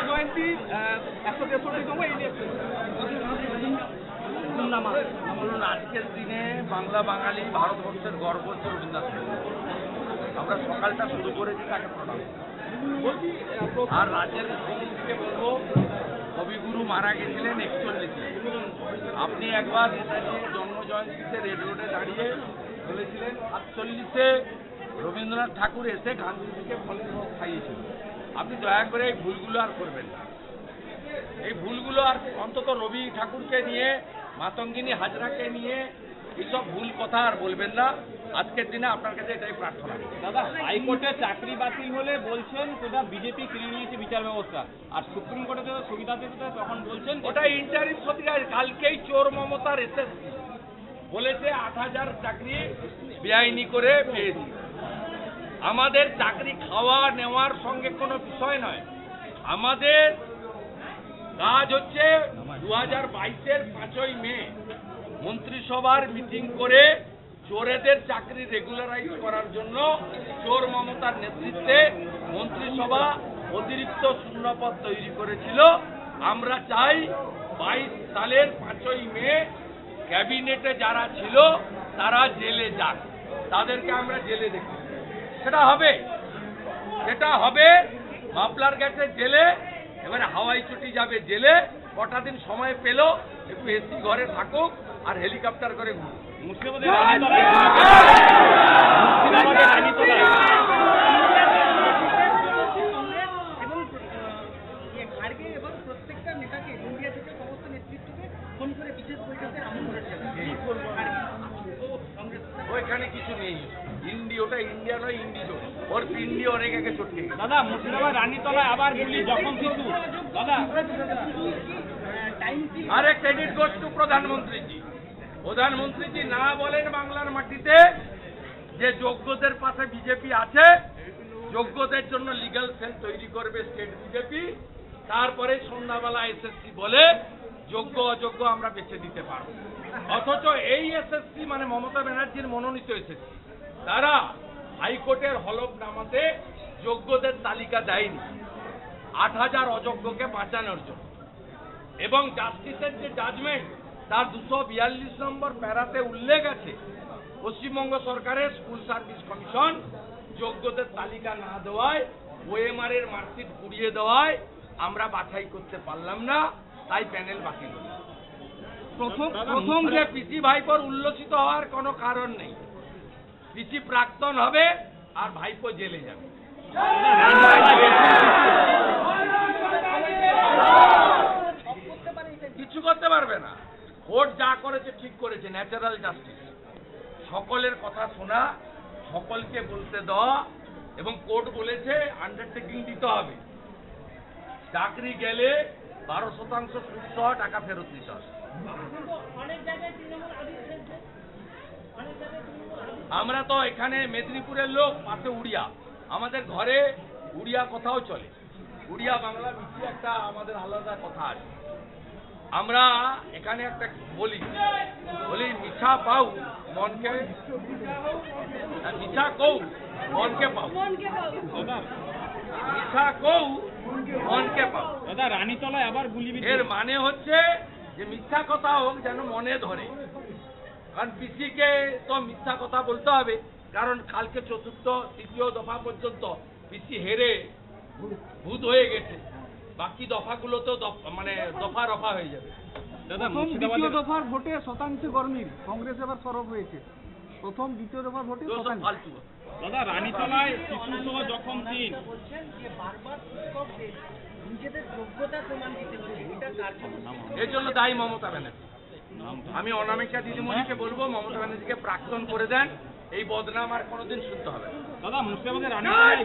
জয়ন্তী 163তম এই নিয়ে বলুন, আজকের দিনে বাংলা বাঙালি ভারতবর্ষের গর্ব হচ্ছে রবীন্দ্রনাথ ঠাকুর। আমরা সকালটা শুরু করেছি তাকে প্রণাম। বলছি আর রাজ্যের মুখ্যমন্ত্রীকে বলবো, কবিগুরু মারা গেছিলেন 41-এ। আপনি একবার নেতাজির জন্মজয়ন্তীতে রেড রোডে দাঁড়িয়ে বলেছিলেন 48-এ রবীন্দ্রনাথ ঠাকুর এসে গান্ধীজিকে ফলের রস খাইয়েছিল। আপনি দয়া করে এই ভুলগুলো আর করবেন না। এই ভুলগুলো আর অন্তত রবি ঠাকুরকে নিয়ে, মাতঙ্গিনী হাজরাকে নিয়ে এইসব ভুল কথা আর বলবেন না। আজকের দিনে আপনার কাছে এটাই প্রার্থনা। দাদা, হাইকোর্টে চাকরি বাতিল হলে বলছেন সেটা বিজেপি কিনে নিয়েছে বিচার ব্যবস্থা, আর সুপ্রিম কোর্টে যখন সুবিধা দিতে তখন বলছেন ওটা ইন্টারিম প্রতিকার। কালকেই চোর মমতার এসএসসি বলেছে 8,000 চাকরি বেআইনি করে পেয়েছি। আমাদের চাকরি খাওয়া নেওয়ার সঙ্গে কোনো বিষয় নয়। আমাদের কাজ হচ্ছে 2022-এর 5ই মে মন্ত্রিসভার মিটিং করে চোরেদের চাকরি রেগুলারাইজ করার জন্য চোর মমতার নেতৃত্বে মন্ত্রিসভা অতিরিক্ত শূন্যপদ তৈরি করেছিল। আমরা চাই 22 সালের 5ই মে ক্যাবিনেটে যারা ছিল তারা জেলে যাক, তাদেরকে আমরা জেলে দেখি। সেটা হবে মাফলার গেছে জেলে, এবারে হাওয়াই ছুটি যাবে জেলে। কটা দিন সময় পেল, একটু এসি ঘরে থাকুক আর হেলিকপ্টার করে ঘুরুক। মুর্শিদাবাদের প্রত্যেকটা নেতাকে ইন্ডিয়া থেকে সমস্ত নেতৃত্বকে ফোন করে বিশেষ বৈঠকে আমন্ত্রণ ওইখানে কিছু নেই। ওটা ইন্ডিয়া নয়, ইন্ডিজো। ওর পিন্ডি অনেক আগে চটকে গেছে। দাদা, মুর্শিদাবাদ রানীতলায় আবার গুলি, জখম শিশু। দাদা, আরে ক্রেডিট গোস টু প্রধানমন্ত্রীজি। প্রধানমন্ত্রীজি না বলেন বাংলার মাটিতে যে যোগ্যদের পাশে বিজেপি আছে, যোগ্যদের জন্য লিগ্যাল সেল তৈরি করবে স্টেট বিজেপি। তারপরে সন্ধ্যাবেলা এসএসসি বলে যোগ্য অযোগ্য আমরা বেছে দিতে পারব। অথচ এই এসএসসি মানে মমতা ব্যানার্জির মনোনীত এসএসসি, তারা হাইকোর্টের হলফনামাতে যোগ্যদের তালিকা দেয়নি 8,000 অযোগ্যকে বাঁচানোর জন্য। এবং জাস্টিসের যে জাজমেন্ট তার 242 নম্বর প্যারাতে উল্লেখ আছে, পশ্চিমবঙ্গ সরকারের স্কুল সার্ভিস কমিশন যোগ্যদের তালিকা না দেওয়ায়, ওএমআর এর মার্কশিট পুড়িয়ে দেওয়ায় আমরা বাছাই করতে পারলাম না, তাই প্যানেল বাতিল হল। প্রথম যে পিসি ভাইপোর উল্লসিত হওয়ার কোনো কারণ নেই। পিসি প্রাক্তন হবে আর ভাইপো জেলে যাবে। কিছু করতে পারবে না। কোর্ট যা করেছে ঠিক করেছে, ন্যাচারাল জাস্টিস। সকলের কথা শোনা, সকলকে বলতে দেওয়া, এবং কোর্ট বলেছে আন্ডারটেকিং দিতে হবে। চাকরি গেলে 12% সুদ সহ টাকা ফেরত দিতে হবে। আমরা তো এখানে মেদিনীপুরের লোক, পাশে উড়িয়া, আমাদের ঘরে উড়িয়া কথাও চলে। উড়িয়া বাংলা মিশিয়ে একটা আমাদের আলাদা কথা আছে। আমরা এখানে একটা বলি মিঠা পাও মনকে, মিঠা কৌ মনকে পাও, মিঠা কৌ মনকে পাও। দাদা, রানীতলায় আবার গুলি। এর মানে হচ্ছে যে মিথ্যা কথা হোক যেন মনে ধরে। কারণ পিসিকে তো মিথ্যা কথা বলতে হবে, কারণ কালকে চতুর্থ তৃতীয় দফা পর্যন্ত পিসি হেরে ভূত হয়ে গেছে। বাকি দফাগুলো তো মানে দফা রফা হয়ে যাবে। দাদা, দ্বিতীয় দফার ভোটে শতাংশে গরমিল, কংগ্রেস এবার সরব হয়েছে। প্রথম দ্বিতীয় দফার ভোটে ফালতু। দাদা, রানীতলায় শিশু সহ জখম 3। বলছেন যে বারবার নিজেদের যোগ্যতা প্রমাণ দিতে হচ্ছে, এটা কার্যকর। এর জন্য দায়ী মমতা ব্যানার্জি। আমি অনামিকা দিদিমণিকে বলবো মমতা ব্যানার্জিকে প্রাক্তন করে দেন। এই বদনাম আর কোনোদিন শুনতে হবে না। দাদা, মুর্শিদাবাদের রানীতলায়